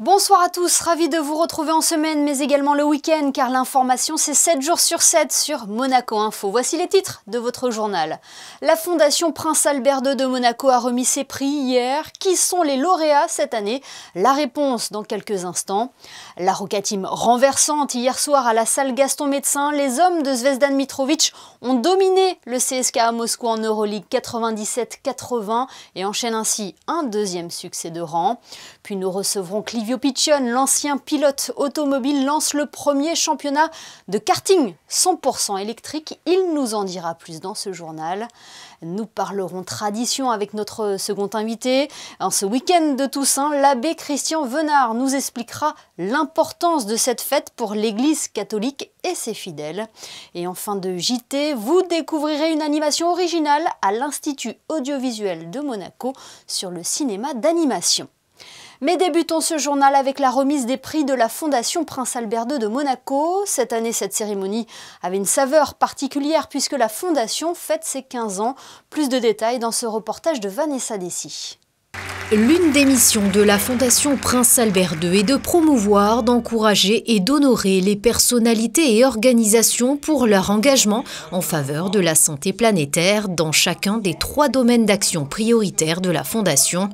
Bonsoir à tous, ravi de vous retrouver en semaine mais également le week-end car l'information c'est 7 jours sur 7 sur Monaco Info. Voici les titres de votre journal. La Fondation Prince Albert II de Monaco a remis ses prix hier. Qui sont les lauréats cette année? La réponse dans quelques instants. La Roca Team renversante hier soir à la salle Gaston Médecin. Les hommes de Zvezdan Mitrovic ont dominé le CSKA Moscou en Euroleague 97-80 et enchaînent ainsi un deuxième succès de rang. Puis nous recevrons Clivio Piccione, l'ancien pilote automobile, lance le premier championnat de karting 100% électrique. Il nous en dira plus dans ce journal. Nous parlerons tradition avec notre second invité. En ce week-end de Toussaint, l'abbé Christian Venard nous expliquera l'importance de cette fête pour l'Église catholique et ses fidèles. Et en fin de JT, vous découvrirez une animation originale à l'Institut audiovisuel de Monaco sur le cinéma d'animation. Mais débutons ce journal avec la remise des prix de la Fondation Prince Albert II de Monaco. Cette année, cette cérémonie avait une saveur particulière puisque la Fondation fête ses 15 ans. Plus de détails dans ce reportage de Vanessa Dessy. L'une des missions de la Fondation Prince Albert II est de promouvoir, d'encourager et d'honorer les personnalités et organisations pour leur engagement en faveur de la santé planétaire dans chacun des 3 domaines d'action prioritaires de la Fondation.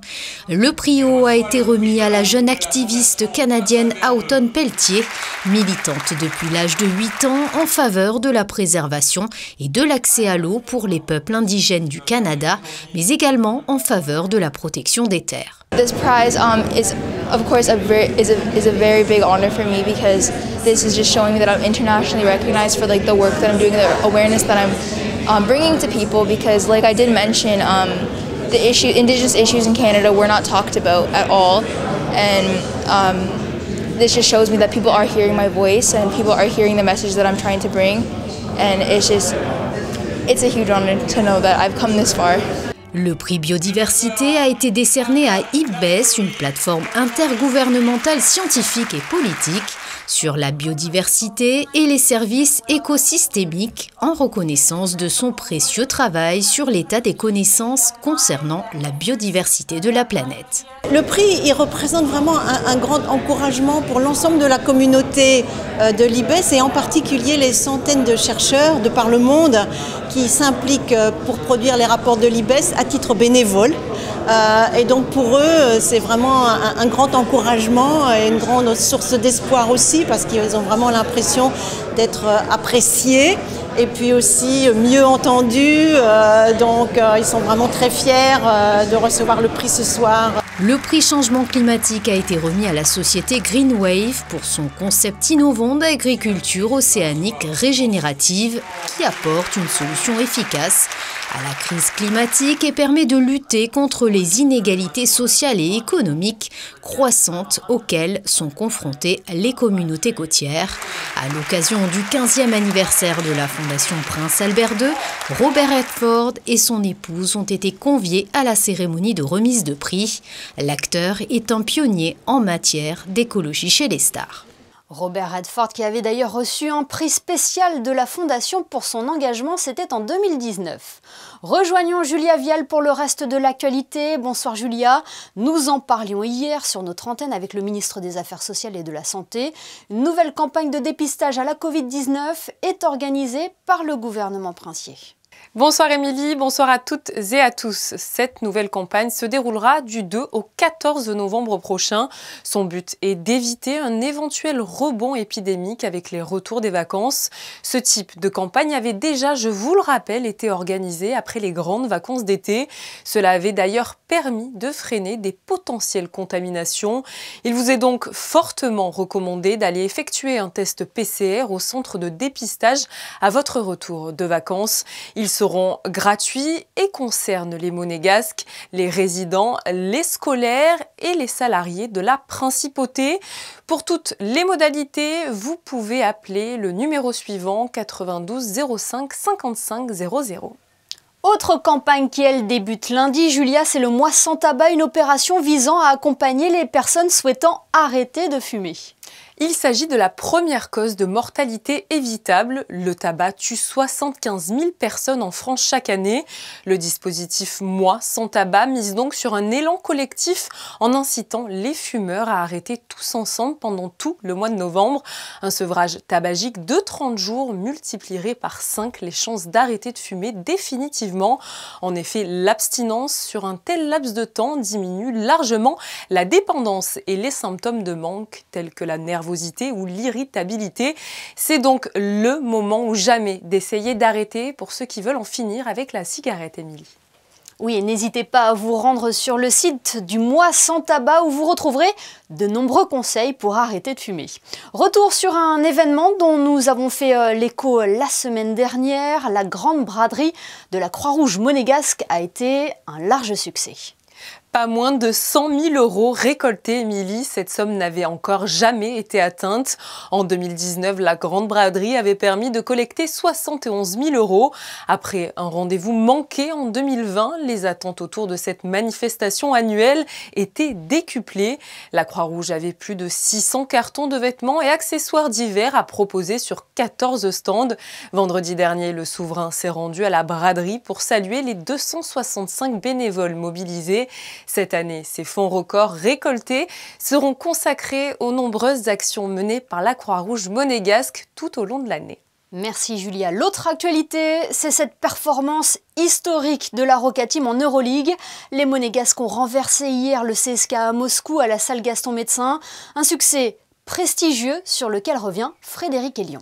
Le prix haut a été remis à la jeune activiste canadienne Auton Pelletier, militante depuis l'âge de 8 ans en faveur de la préservation et de l'accès à l'eau pour les peuples indigènes du Canada, mais également en faveur de la protection des terres. This prize is, of course, a very big honor for me because this is just showing me that I'm internationally recognized for the work that I'm doing, the awareness that I'm bringing to people. Because, like I did mention, Indigenous issues in Canada were not talked about at all, and this just shows me that people are hearing my voice and people are hearing the message that I'm trying to bring, and it's a huge honor to know that I've come this far. Le prix biodiversité a été décerné à IPBES, une plateforme intergouvernementale scientifique et politique sur la biodiversité et les services écosystémiques en reconnaissance de son précieux travail sur l'état des connaissances concernant la biodiversité de la planète. Le prix, il représente vraiment un grand encouragement pour l'ensemble de la communauté de l'IPBES et en particulier les centaines de chercheurs de par le monde qui s'impliquent pour produire les rapports de l'IPBES à titre bénévole. Et donc pour eux, c'est vraiment un grand encouragement et une grande source d'espoir aussi parce qu'ils ont vraiment l'impression d'être appréciés et puis aussi mieux entendus. Donc ils sont vraiment très fiers de recevoir le prix ce soir. Le prix changement climatique a été remis à la société Green Wave pour son concept innovant d'agriculture océanique régénérative qui apporte une solution efficace à la crise climatique et permet de lutter contre les inégalités sociales et économiques croissantes auxquelles sont confrontées les communautés côtières. À l'occasion du 15e anniversaire de la Fondation Prince Albert II, Robert Redford et son épouse ont été conviés à la cérémonie de remise de prix. L'acteur est un pionnier en matière d'écologie chez les stars. Robert Redford qui avait d'ailleurs reçu un prix spécial de la Fondation pour son engagement, c'était en 2019. Rejoignons Julia Vial pour le reste de l'actualité. Bonsoir Julia, nous en parlions hier sur notre antenne avec le ministre des Affaires sociales et de la Santé. Une nouvelle campagne de dépistage à la Covid-19 est organisée par le gouvernement princier. Bonsoir Émilie, bonsoir à toutes et à tous. Cette nouvelle campagne se déroulera du 2 au 14 novembre prochain. Son but est d'éviter un éventuel rebond épidémique avec les retours des vacances. Ce type de campagne avait déjà, je vous le rappelle, été organisé après les grandes vacances d'été. Cela avait d'ailleurs permis de freiner des potentielles contaminations. Il vous est donc fortement recommandé d'aller effectuer un test PCR au centre de dépistage à votre retour de vacances. Ils seront gratuits et concernent les monégasques, les résidents, les scolaires et les salariés de la principauté. Pour toutes les modalités, vous pouvez appeler le numéro suivant 92 05 55 00. Autre campagne qui, elle, débute lundi, Julia, c'est le mois sans tabac, une opération visant à accompagner les personnes souhaitant arrêter de fumer. Il s'agit de la première cause de mortalité évitable. Le tabac tue 75 000 personnes en France chaque année. Le dispositif Moi sans tabac mise donc sur un élan collectif en incitant les fumeurs à arrêter tous ensemble pendant tout le mois de novembre. Un sevrage tabagique de 30 jours multiplierait par 5 les chances d'arrêter de fumer définitivement. En effet, l'abstinence sur un tel laps de temps diminue largement la dépendance et les symptômes de manque tels que la nervosité ou l'irritabilité. C'est donc le moment ou jamais d'essayer d'arrêter pour ceux qui veulent en finir avec la cigarette, Émilie. Oui, et n'hésitez pas à vous rendre sur le site du Moi sans tabac où vous retrouverez de nombreux conseils pour arrêter de fumer. Retour sur un événement dont nous avons fait l'écho la semaine dernière. La grande braderie de la Croix-Rouge monégasque a été un large succès. Pas moins de 100 000 € récoltés, Émilie. Cette somme n'avait encore jamais été atteinte. En 2019, la grande braderie avait permis de collecter 71 000 €. Après un rendez-vous manqué en 2020, les attentes autour de cette manifestation annuelle étaient décuplées. La Croix-Rouge avait plus de 600 cartons de vêtements et accessoires divers à proposer sur 14 stands. Vendredi dernier, le souverain s'est rendu à la braderie pour saluer les 265 bénévoles mobilisés. Cette année, ces fonds records récoltés seront consacrés aux nombreuses actions menées par la Croix-Rouge monégasque tout au long de l'année. Merci Julia. L'autre actualité, c'est cette performance historique de la Roca Team en Euroleague. Les Monégasques ont renversé hier le CSKA à Moscou à la salle Gaston Médecin. Un succès prestigieux sur lequel revient Frédéric Elion.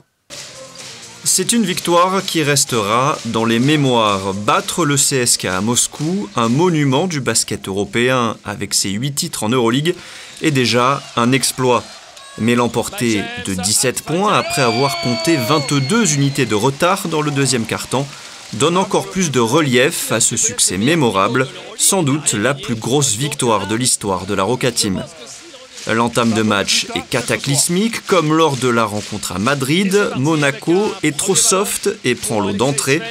C'est une victoire qui restera dans les mémoires. Battre le CSKA à Moscou, un monument du basket européen avec ses 8 titres en Euroleague, est déjà un exploit. Mais l'emporter de 17 points après avoir compté 22 unités de retard dans le deuxième quart-temps donne encore plus de relief à ce succès mémorable, sans doute la plus grosse victoire de l'histoire de la Roca Team. L'entame de match est cataclysmique, comme lors de la rencontre à Madrid. Monaco est trop soft et prend l'eau d'entrée.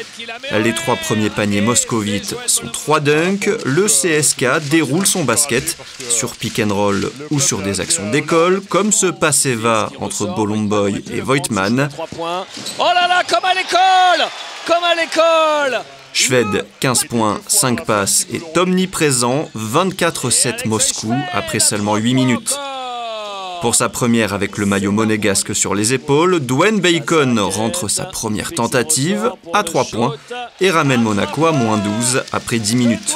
Les 3 premiers paniers moscovites sont 3 dunks. Le CSKA déroule son basket sur pick and roll ou sur des actions d'école, comme ce passe et va entre Bolomboy et Voigtman. Oh là là, comme à l'école! Comme à l'école! Švéd, 15 points, 5 passes est omniprésent, 24-7 Moscou après seulement 8 minutes. Pour sa première avec le maillot monégasque sur les épaules, Dwayne Bacon rentre sa première tentative à 3 points et ramène Monaco à -12 après 10 minutes.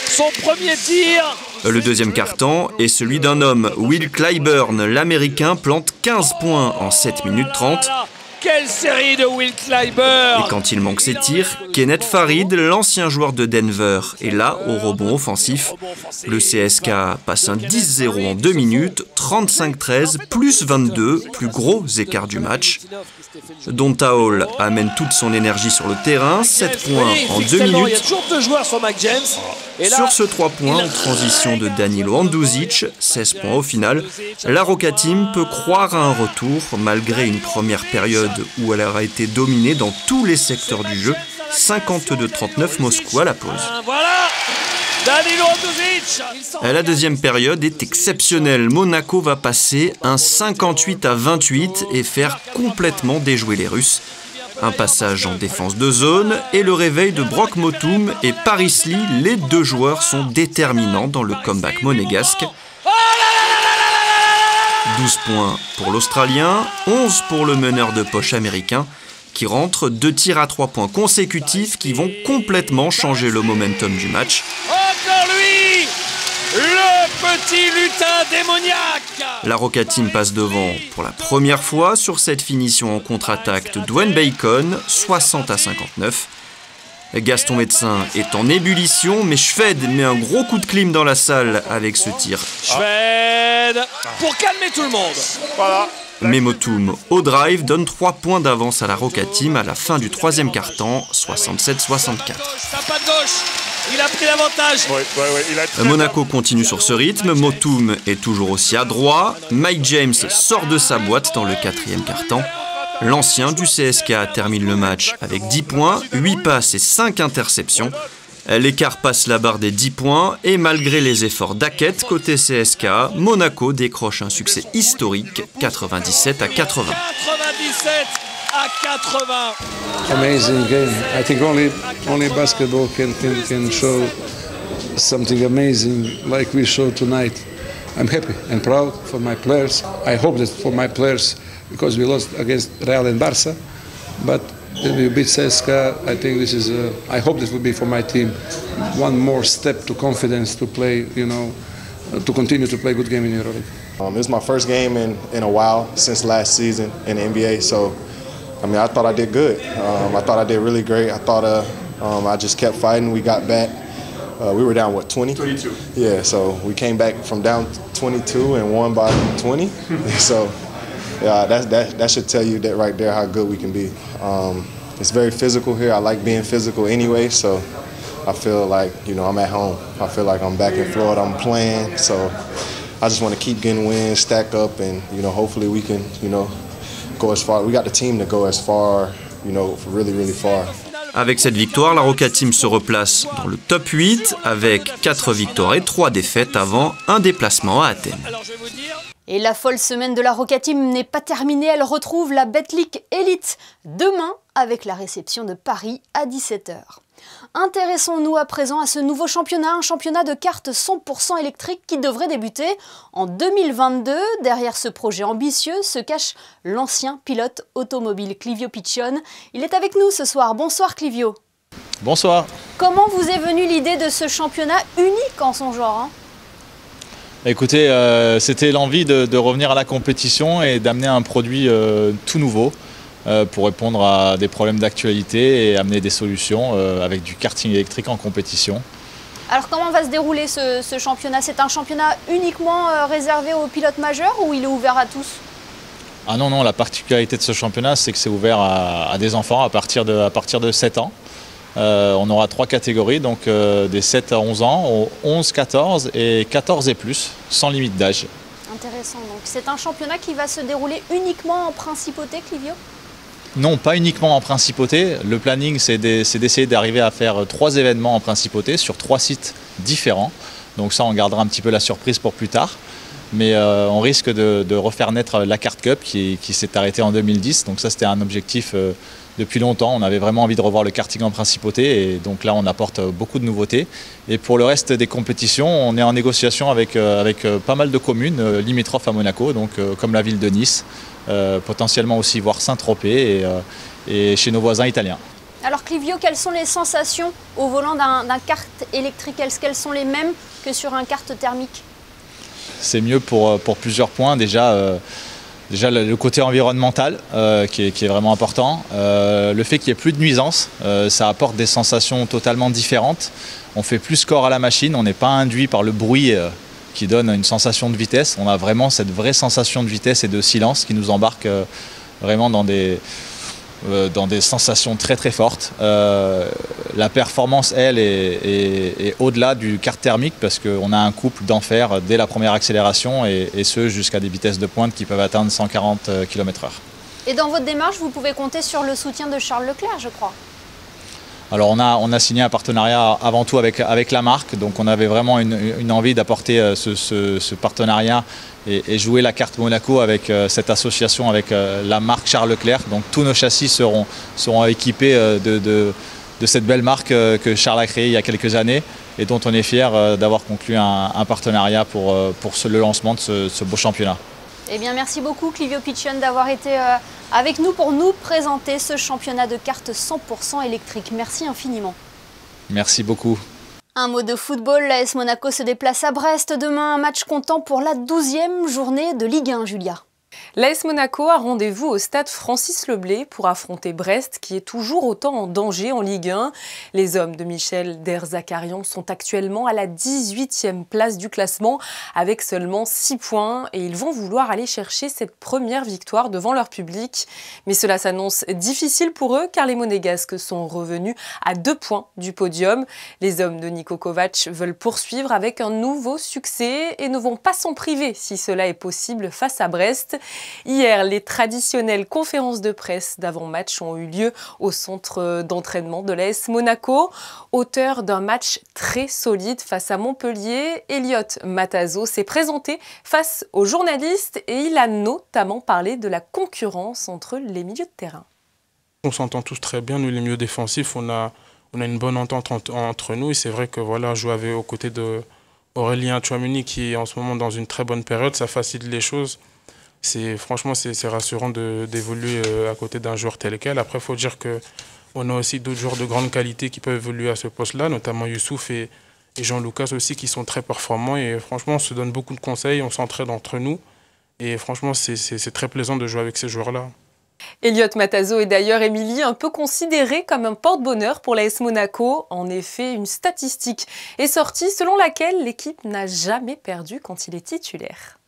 Son premier tir. Le deuxième quart-temps est celui d'un homme. Will Clyburn, l'Américain, plante 15 points en 7 minutes 30. Quelle série de Will Clyburn! Et quand il manque ses tirs, Kenneth Farid, l'ancien joueur de Denver, est là au rebond offensif. Le CSKA passe un 10-0 en 2 minutes, 35-13, plus 22, plus gros écart du match. Donta Hall amène toute son énergie sur le terrain, 7 points en 2 minutes. Il y a toujours 2 joueurs sur Mac James. Et là, sur ce 3 points en transition de Danilo Andouzic, 16 points au final, la Roca Team peut croire à un retour malgré une première période où elle aura été dominée dans tous les secteurs du jeu, 52-39 Moscou à la pause. Voilà, Danilo Andouzic. La deuxième période est exceptionnelle. Monaco va passer un 58-28 et faire complètement déjouer les Russes. Un passage en défense de zone et le réveil de Brock Motum et Paris Lee, les 2 joueurs sont déterminants dans le comeback monégasque. 12 points pour l'Australien, 11 pour le meneur de poche américain qui rentre 2 tirs à 3 points consécutifs qui vont complètement changer le momentum du match. Encore lui, le petit lutin démoniaque. La Roca Team passe devant pour la première fois sur cette finition en contre-attaque de Dwayne Bacon, 60-59. Gaston Médecin est en ébullition, mais Švéd met un gros coup de clim dans la salle avec ce tir. Švéd pour calmer tout le monde. Voilà. Mais Motum, au drive, donne 3 points d'avance à la Roca Team à la fin du 3e quart-temps, 67-64. Pas de gauche, il a pris l'avantage. Monaco continue sur ce rythme, Motum est toujours aussi adroit, Mike James sort de sa boîte dans le 4e quart-temps. L'ancien du CSKA termine le match avec 10 points, 8 passes et 5 interceptions. L'écart passe la barre des 10 points et malgré les efforts d'Hackett côté CSK, Monaco décroche un succès historique, 97 à 80. 97 à 80. Amazing game. I think only basketball can show something amazing like we showed tonight. I'm happy and proud for my players. I hope that for my players, because we lost against Real and Barça, but we beat CSKA. I think this is. I hope this will be for my team one more step to confidence to play. To continue to play good game in EuroLeague. This is my first game in a while since last season in the NBA. So, I thought I did good. I thought I did really great. I thought I just kept fighting. We got back. We were down, 20? 22. Yeah, so we came back from down 22 and won by 20. So, yeah, that should tell you that right there how good we can be. It's very physical here. I like being physical anyway, so I feel like, I'm at home. I feel like I'm back in Florida. I'm playing, so I just want to keep getting wins, stack up, and, hopefully we can, go as far. We got the team to go as far, really, really far. Avec cette victoire, la Roca Team se replace dans le top 8 avec 4 victoires et 3 défaites avant un déplacement à Athènes. Et la folle semaine de la Roca Team n'est pas terminée, elle retrouve la Betclic Elite demain avec la réception de Paris à 17 h. Intéressons-nous à présent à ce nouveau championnat, un championnat de cartes 100% électriques qui devrait débuter en 2022. Derrière ce projet ambitieux se cache l'ancien pilote automobile Clivio Piccione. Il est avec nous ce soir. Bonsoir Clivio. Bonsoir. Comment vous est venue l'idée de ce championnat unique en son genre, Écoutez, c'était l'envie de revenir à la compétition et d'amener un produit tout nouveau. Pour répondre à des problèmes d'actualité et amener des solutions avec du karting électrique en compétition. Alors comment va se dérouler ce championnat? C'est un championnat uniquement réservé aux pilotes majeurs ou il est ouvert à tous? Ah non, la particularité de ce championnat, c'est que c'est ouvert à des enfants à partir de 7 ans. On aura 3 catégories, donc des 7 à 11 ans, 11, 14 et 14 et plus, sans limite d'âge. Intéressant, donc c'est un championnat qui va se dérouler uniquement en principauté, Clivio? Non, pas uniquement en principauté. Le planning, c'est d'essayer d'arriver à faire 3 événements en principauté sur 3 sites différents. Donc ça, on gardera un petit peu la surprise pour plus tard. Mais on risque de refaire naître la Kart Cup qui s'est arrêtée en 2010. Donc ça, c'était un objectif depuis longtemps. On avait vraiment envie de revoir le karting en principauté. Et donc là, on apporte beaucoup de nouveautés. Et pour le reste des compétitions, on est en négociation avec pas mal de communes limitrophes à Monaco, donc comme la ville de Nice. Potentiellement aussi voir Saint-Tropez et chez nos voisins italiens. Alors Clivio, quelles sont les sensations au volant d'un kart électrique? Est-ce qu'elles sont les mêmes que sur un kart thermique? C'est mieux pour plusieurs points. Déjà le côté environnemental qui est vraiment important. Le fait qu'il n'y ait plus de nuisances, ça apporte des sensations totalement différentes. On fait plus corps à la machine, on n'est pas induit par le bruit qui donne une sensation de vitesse. On a vraiment cette vraie sensation de vitesse et de silence qui nous embarque vraiment dans des sensations très très fortes. La performance, elle, est au-delà du kart thermique parce qu'on a un couple d'enfer dès la première accélération et ce jusqu'à des vitesses de pointe qui peuvent atteindre 140 km/h. Et dans votre démarche, vous pouvez compter sur le soutien de Charles Leclerc, je crois. Alors on a signé un partenariat avant tout avec la marque, donc on avait vraiment une envie d'apporter ce partenariat et jouer la carte Monaco avec cette association avec la marque Charles Leclerc. Donc tous nos châssis seront équipés de cette belle marque que Charles a créée il y a quelques années et dont on est fier d'avoir conclu un partenariat pour le lancement de ce beau championnat. Eh bien, merci beaucoup Clivio Piccione d'avoir été avec nous pour nous présenter ce championnat de cartes 100% électrique. Merci infiniment. Merci beaucoup. Un mot de football, l'AS Monaco se déplace à Brest demain, un match comptant pour la 12e journée de Ligue 1, Julia. L'AS Monaco a rendez-vous au stade Francis Leblay pour affronter Brest, qui est toujours autant en danger en Ligue 1. Les hommes de Michel Derzakarian sont actuellement à la 18e place du classement avec seulement 6 points et ils vont vouloir aller chercher cette première victoire devant leur public. Mais cela s'annonce difficile pour eux car les Monégasques sont revenus à 2 points du podium. Les hommes de Niko Kovac veulent poursuivre avec un nouveau succès et ne vont pas s'en priver si cela est possible face à Brest. Hier, les traditionnelles conférences de presse d'avant-match ont eu lieu au centre d'entraînement de l'AS Monaco. Auteur d'un match très solide face à Montpellier, Elliott Matazo s'est présenté face aux journalistes et il a notamment parlé de la concurrence entre les milieux de terrain. On s'entend tous très bien, nous les milieux défensifs, on a une bonne entente entre nous et c'est vrai que voilà, jouer aux côtés de Aurélien Tchouaméni qui est en ce moment dans une très bonne période, ça facilite les choses. Franchement, c'est rassurant d'évoluer à côté d'un joueur tel quel. Après, il faut dire qu'on a aussi d'autres joueurs de grande qualité qui peuvent évoluer à ce poste-là, notamment Youssouf et Jean-Lucas aussi qui sont très performants. Et franchement, on se donne beaucoup de conseils, on s'entraide entre nous. Et franchement, c'est très plaisant de jouer avec ces joueurs-là. Elliott Matazo est d'ailleurs, Émilie, un peu considéré comme un porte-bonheur pour l'AS Monaco. En effet, une statistique est sortie selon laquelle l'équipe n'a jamais perdu quand il est titulaire.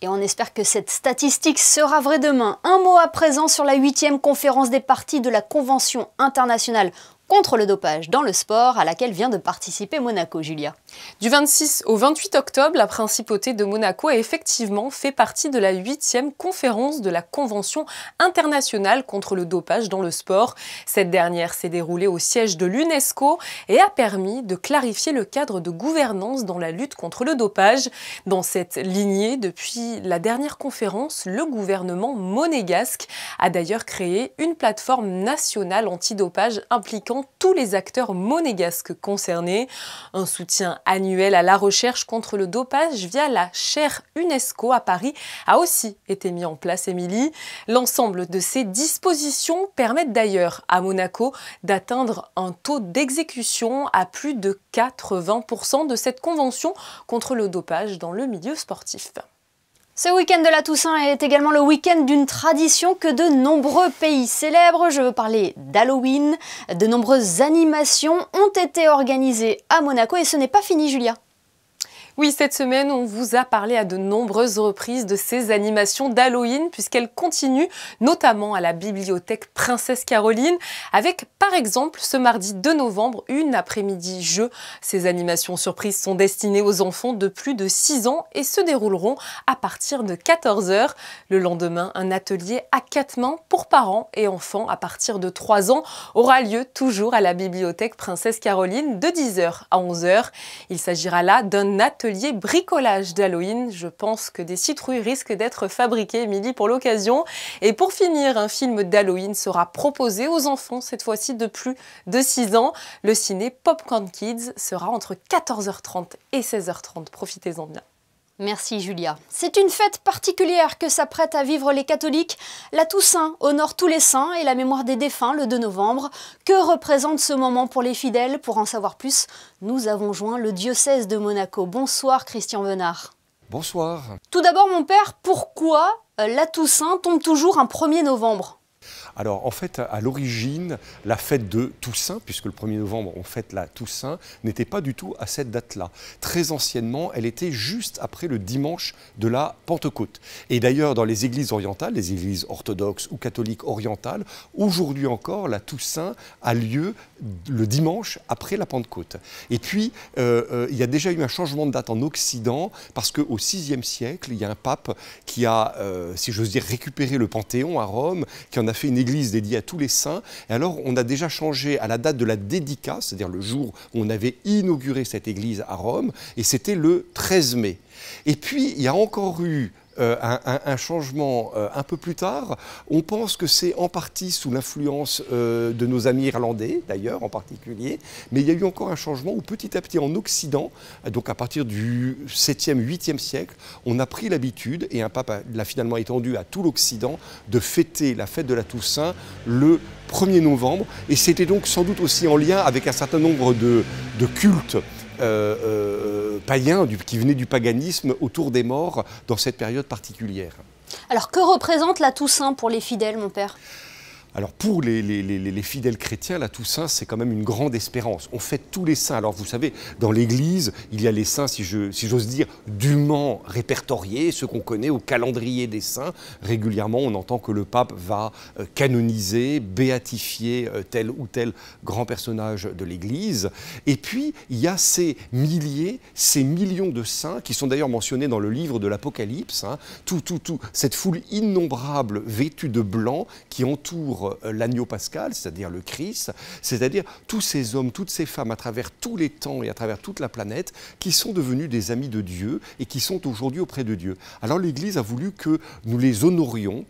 Et on espère que cette statistique sera vraie demain. Un mot à présent sur la 8e conférence des parties de la Convention internationale contre le dopage dans le sport, à laquelle vient de participer Monaco, Julia. Du 26 au 28 octobre, la principauté de Monaco a effectivement fait partie de la 8e conférence de la Convention internationale contre le dopage dans le sport. Cette dernière s'est déroulée au siège de l'UNESCO et a permis de clarifier le cadre de gouvernance dans la lutte contre le dopage. Dans cette lignée, depuis la dernière conférence, le gouvernement monégasque a d'ailleurs créé une plateforme nationale antidopage impliquant tous les acteurs monégasques concernés. Un soutien annuel à la recherche contre le dopage via la chaire UNESCO à Paris a aussi été mis en place, Émilie. L'ensemble de ces dispositions permettent d'ailleurs à Monaco d'atteindre un taux d'exécution à plus de 80% de cette convention contre le dopage dans le milieu sportif. Ce week-end de la Toussaint est également le week-end d'une tradition que de nombreux pays célèbrent. Je veux parler d'Halloween. De nombreuses animations ont été organisées à Monaco et ce n'est pas fini, Julia. Oui, cette semaine, on vous a parlé à de nombreuses reprises de ces animations d'Halloween puisqu'elles continuent, notamment à la bibliothèque Princesse Caroline, avec par exemple ce mardi 2 novembre, une après-midi jeu. Ces animations surprises sont destinées aux enfants de plus de 6 ans et se dérouleront à partir de 14 h. Le lendemain, un atelier à 4 mains pour parents et enfants à partir de 3 ans aura lieu toujours à la bibliothèque Princesse Caroline de 10 h à 11 h. Il s'agira là d'un atelier bricolage d'Halloween. Je pense que des citrouilles risquent d'être fabriquées, Émilie, pour l'occasion. Et pour finir, un film d'Halloween sera proposé aux enfants, cette fois-ci de plus de 6 ans. Le ciné Popcorn Kids sera entre 14 h 30 et 16 h 30. Profitez-en bien. Merci Julia. C'est une fête particulière que s'apprêtent à vivre les catholiques. La Toussaint honore tous les saints et la mémoire des défunts le 2 novembre. Que représente ce moment pour les fidèles? Pour en savoir plus, nous avons joint le diocèse de Monaco. Bonsoir Christian Venard. Bonsoir. Tout d'abord mon père, pourquoi la Toussaint tombe toujours un 1er novembre? Alors en fait, à l'origine, la fête de Toussaint, puisque le 1er novembre on fête la Toussaint, n'était pas du tout à cette date-là. Très anciennement, elle était juste après le dimanche de la Pentecôte. Et d'ailleurs, dans les églises orientales, les églises orthodoxes ou catholiques orientales, aujourd'hui encore, la Toussaint a lieu le dimanche après la Pentecôte. Et puis, il y a déjà eu un changement de date en Occident, parce qu'au VIe siècle, il y a un pape qui a, si j'ose dire, récupéré le Panthéon à Rome, qui en a fait une église dédiée à tous les saints. Et alors, on a déjà changé à la date de la dédicace, c'est-à-dire le jour où on avait inauguré cette église à Rome, et c'était le 13 mai. Et puis, il y a encore eu un changement un peu plus tard. On pense que c'est en partie sous l'influence de nos amis irlandais, d'ailleurs, en particulier. Mais il y a eu encore un changement où petit à petit en Occident, donc à partir du 7e, 8e siècle, on a pris l'habitude, et un pape l'a finalement étendu à tout l'Occident, de fêter la fête de la Toussaint le 1er novembre. Et c'était donc sans doute aussi en lien avec un certain nombre de cultes païens qui venaient du paganisme autour des morts dans cette période particulière. Alors que représente la Toussaint pour les fidèles, mon père ? Alors pour les fidèles chrétiens, la Toussaint, c'est quand même une grande espérance. On fête tous les saints. Alors vous savez, dans l'Église, il y a les saints, si j'ose dire, dûment répertoriés, ceux qu'on connaît au calendrier des saints. Régulièrement, on entend que le pape va canoniser, béatifier tel ou tel grand personnage de l'Église. Et puis, il y a ces milliers, ces millions de saints qui sont d'ailleurs mentionnés dans le livre de l'Apocalypse. Hein, cette foule innombrable vêtue de blanc qui entoure l'agneau pascal, c'est-à-dire le Christ, c'est-à-dire tous ces hommes, toutes ces femmes à travers tous les temps et à travers toute la planète qui sont devenus des amis de Dieu et qui sont aujourd'hui auprès de Dieu. Alors l'Église a voulu que nous les honorions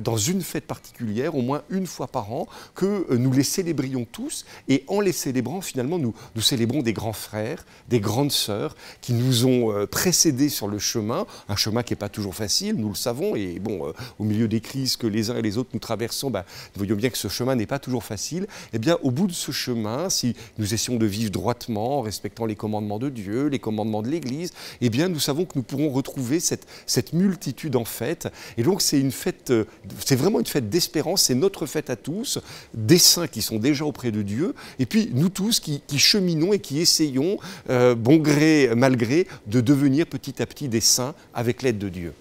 dans une fête particulière, au moins une fois par an, que nous les célébrions tous et en les célébrant, finalement, nous célébrons des grands frères, des grandes sœurs qui nous ont précédés sur le chemin, un chemin qui n'est pas toujours facile, nous le savons, et bon, au milieu des crises que les uns et les autres nous traversons, nous voyons bien que ce chemin n'est pas toujours facile. Eh bien, au bout de ce chemin, si nous essayons de vivre droitement, en respectant les commandements de Dieu, les commandements de l'Église, eh bien, nous savons que nous pourrons retrouver cette multitude en fête. Et donc, c'est une fête, c'est vraiment une fête d'espérance, c'est notre fête à tous, des saints qui sont déjà auprès de Dieu, et puis nous tous qui cheminons et qui essayons, bon gré, mal gré, de devenir petit à petit des saints avec l'aide de Dieu.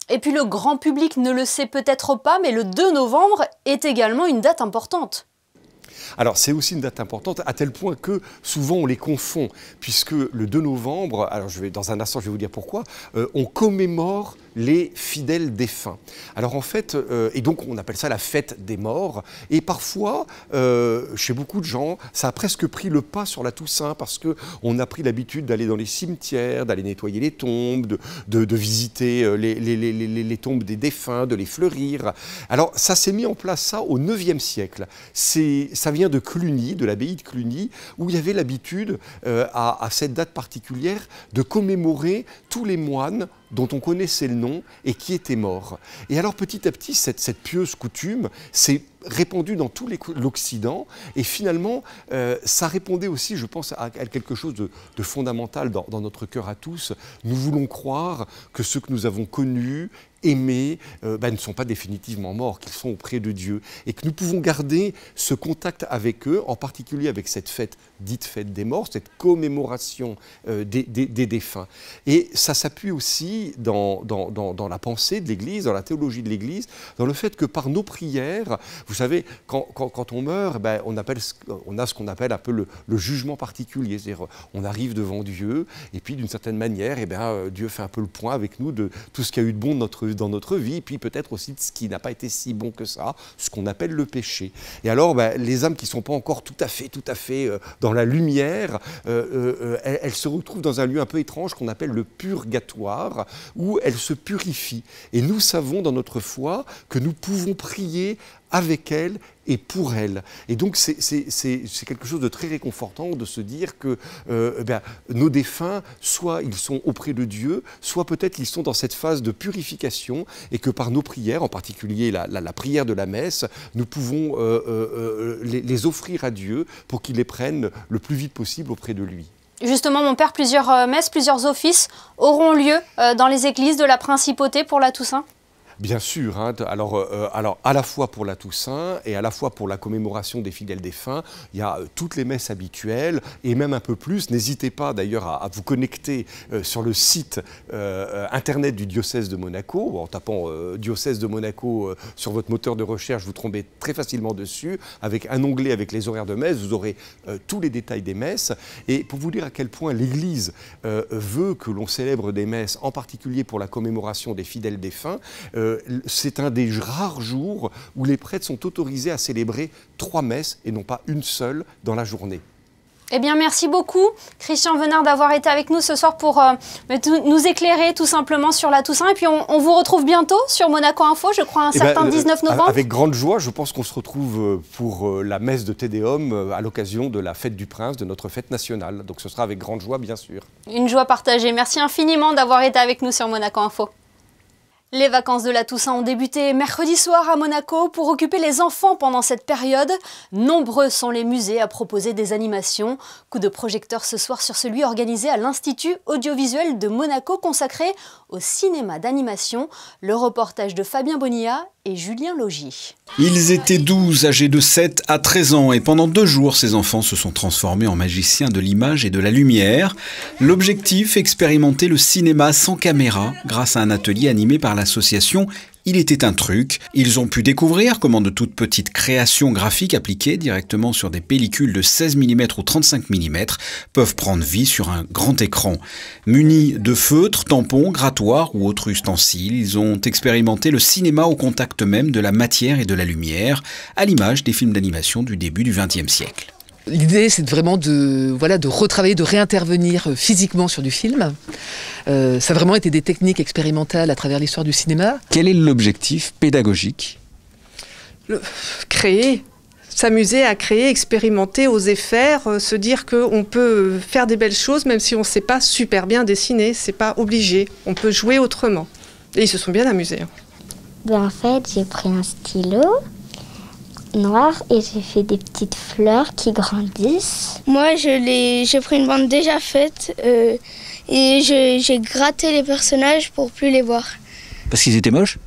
Et puis le grand public ne le sait peut-être pas, mais le 2 novembre est également une date importante. Alors c'est aussi une date importante à tel point que souvent on les confond, puisque le 2 novembre, alors dans un instant je vais vous dire pourquoi, on commémore les fidèles défunts. Alors en fait, et donc on appelle ça la fête des morts, et parfois, chez beaucoup de gens, ça a presque pris le pas sur la Toussaint, parce qu'on a pris l'habitude d'aller dans les cimetières, d'aller nettoyer les tombes, de visiter les tombes des défunts, de les fleurir. Alors ça s'est mis en place ça au 9e siècle. Ça vient de Cluny, de l'abbaye de Cluny, où il y avait l'habitude, à cette date particulière, de commémorer tous les moines dont on connaissait le nom et qui étaient morts. Et alors petit à petit, cette pieuse coutume s'est répandue dans tout l'Occident, et finalement, ça répondait aussi, je pense, à quelque chose de fondamental dans notre cœur à tous. Nous voulons croire que ceux que nous avons connus, aimés, ne sont pas définitivement morts, qu'ils sont auprès de Dieu, et que nous pouvons garder ce contact avec eux, en particulier avec cette fête dite fête des morts, cette commémoration des défunts. Et ça s'appuie aussi dans la pensée de l'Église, dans la théologie de l'Église, dans le fait que par nos prières, vous savez, quand on meurt, on a ce qu'on appelle un peu le jugement particulier, c'est-à-dire on arrive devant Dieu, et puis d'une certaine manière, Dieu fait un peu le point avec nous de tout ce qu'il y a eu de bon dans notre vie, et puis peut-être aussi de ce qui n'a pas été si bon que ça, ce qu'on appelle le péché. Et alors, les âmes qui ne sont pas encore tout à fait dans la lumière, elles se retrouvent dans un lieu un peu étrange qu'on appelle le purgatoire, où elles se purifient. Et nous savons dans notre foi que nous pouvons prier avec elles et pour elles. Et donc c'est quelque chose de très réconfortant de se dire que nos défunts, soit ils sont auprès de Dieu, soit peut-être ils sont dans cette phase de purification, et que par nos prières, en particulier la prière de la messe, nous pouvons les offrir à Dieu pour qu'il les prenne le plus vite possible auprès de lui. Justement, mon père, plusieurs messes, plusieurs offices auront lieu dans les églises de la Principauté pour la Toussaint ? Bien sûr, hein, alors à la fois pour la Toussaint et à la fois pour la commémoration des fidèles défunts, il y a toutes les messes habituelles et même un peu plus. N'hésitez pas d'ailleurs à vous connecter sur le site internet du diocèse de Monaco. En tapant diocèse de Monaco sur votre moteur de recherche, vous tombez très facilement dessus. Avec un onglet avec les horaires de messe, vous aurez tous les détails des messes. Et pour vous dire à quel point l'Église veut que l'on célèbre des messes, en particulier pour la commémoration des fidèles défunts, c'est un des rares jours où les prêtres sont autorisés à célébrer 3 messes et non pas une seule dans la journée. Eh bien, merci beaucoup, Christian Venard, d'avoir été avec nous ce soir pour nous éclairer tout simplement sur la Toussaint. Et puis, on vous retrouve bientôt sur Monaco Info, je crois, un certain 19 novembre. Avec grande joie, je pense qu'on se retrouve pour la messe de Te Deum à l'occasion de la fête du Prince, de notre fête nationale. Donc, ce sera avec grande joie, bien sûr. Une joie partagée. Merci infiniment d'avoir été avec nous sur Monaco Info. Les vacances de la Toussaint ont débuté mercredi soir à Monaco. Pour occuper les enfants pendant cette période, nombreux sont les musées à proposer des animations. Coup de projecteur ce soir sur celui organisé à l'Institut audiovisuel de Monaco consacré au cinéma d'animation. Le reportage de Fabien Bonilla et Julien Logier. Ils étaient 12, âgés de 7 à 13 ans et pendant 2 jours, ces enfants se sont transformés en magiciens de l'image et de la lumière. L'objectif, expérimenter le cinéma sans caméra grâce à un atelier animé par l'association Il était un truc. Ils ont pu découvrir comment de toutes petites créations graphiques appliquées directement sur des pellicules de 16 mm ou 35 mm peuvent prendre vie sur un grand écran. Munis de feutres, tampons, grattoirs ou autres ustensiles, ils ont expérimenté le cinéma au contact même de la matière et de la lumière, à l'image des films d'animation du début du XXe siècle. L'idée, c'est vraiment de retravailler, de réintervenir physiquement sur du film. Ça a vraiment été des techniques expérimentales à travers l'histoire du cinéma. Quel est l'objectif pédagogique ? Créer, s'amuser à créer, expérimenter, oser faire, se dire qu'on peut faire des belles choses même si on ne sait pas super bien dessiner, c'est pas obligé, on peut jouer autrement. Et ils se sont bien amusés. En fait, j'ai pris un stylo noir et j'ai fait des petites fleurs qui grandissent. Moi, j'ai pris une bande déjà faite et j'ai gratté les personnages pour plus les voir. Parce qu'ils étaient moches ?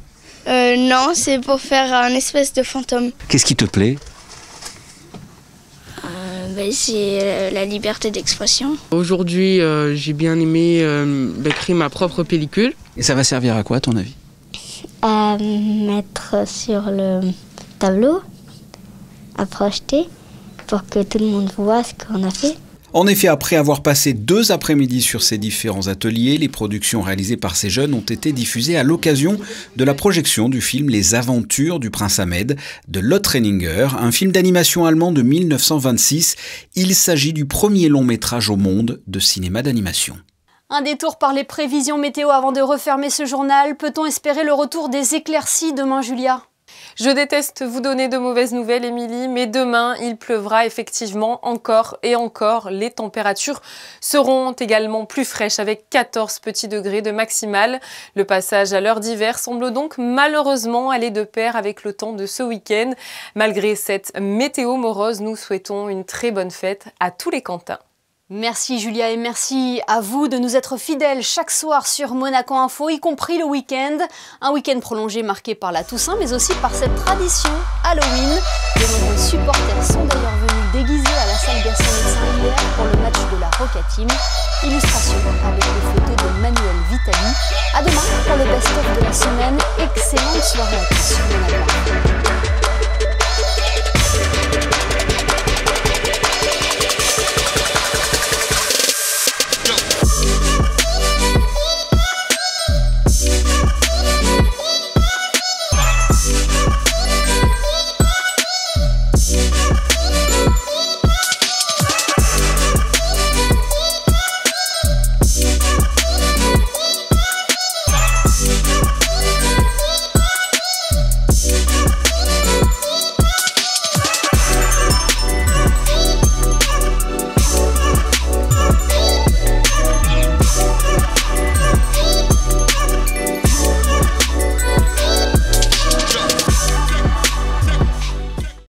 Non, c'est pour faire un espèce de fantôme. Qu'est-ce qui te plaît ? C'est la liberté d'expression. Aujourd'hui, j'ai bien aimé créer ma propre pellicule. Et ça va servir à quoi, à ton avis ? À mettre sur le tableau, à projeter pour que tout le monde voit ce qu'on a fait. En effet, après avoir passé 2 après-midi sur ces différents ateliers, les productions réalisées par ces jeunes ont été diffusées à l'occasion de la projection du film Les Aventures du Prince Ahmed de Lotte Renninger, un film d'animation allemand de 1926. Il s'agit du premier long métrage au monde de cinéma d'animation. Un détour par les prévisions météo avant de refermer ce journal. Peut-on espérer le retour des éclaircies demain, Julia ? Je déteste vous donner de mauvaises nouvelles, Émilie, mais demain, il pleuvra effectivement encore et encore. Les températures seront également plus fraîches avec 14 petits degrés de maximale. Le passage à l'heure d'hiver semble donc malheureusement aller de pair avec le temps de ce week-end. Malgré cette météo morose, nous souhaitons une très bonne fête à tous les Cantins. Merci Julia et merci à vous de nous être fidèles chaque soir sur Monaco Info, y compris le week-end. Un week-end prolongé marqué par la Toussaint, mais aussi par cette tradition Halloween. De nombreux supporters sont d'ailleurs venus déguisés à la salle Gaston-Médecin hier pour le match de la Roca Team. Illustration avec les photos de Manuel Vitali. À demain pour le best-of de la semaine. Excellente soirée à tous sur Monaco Info.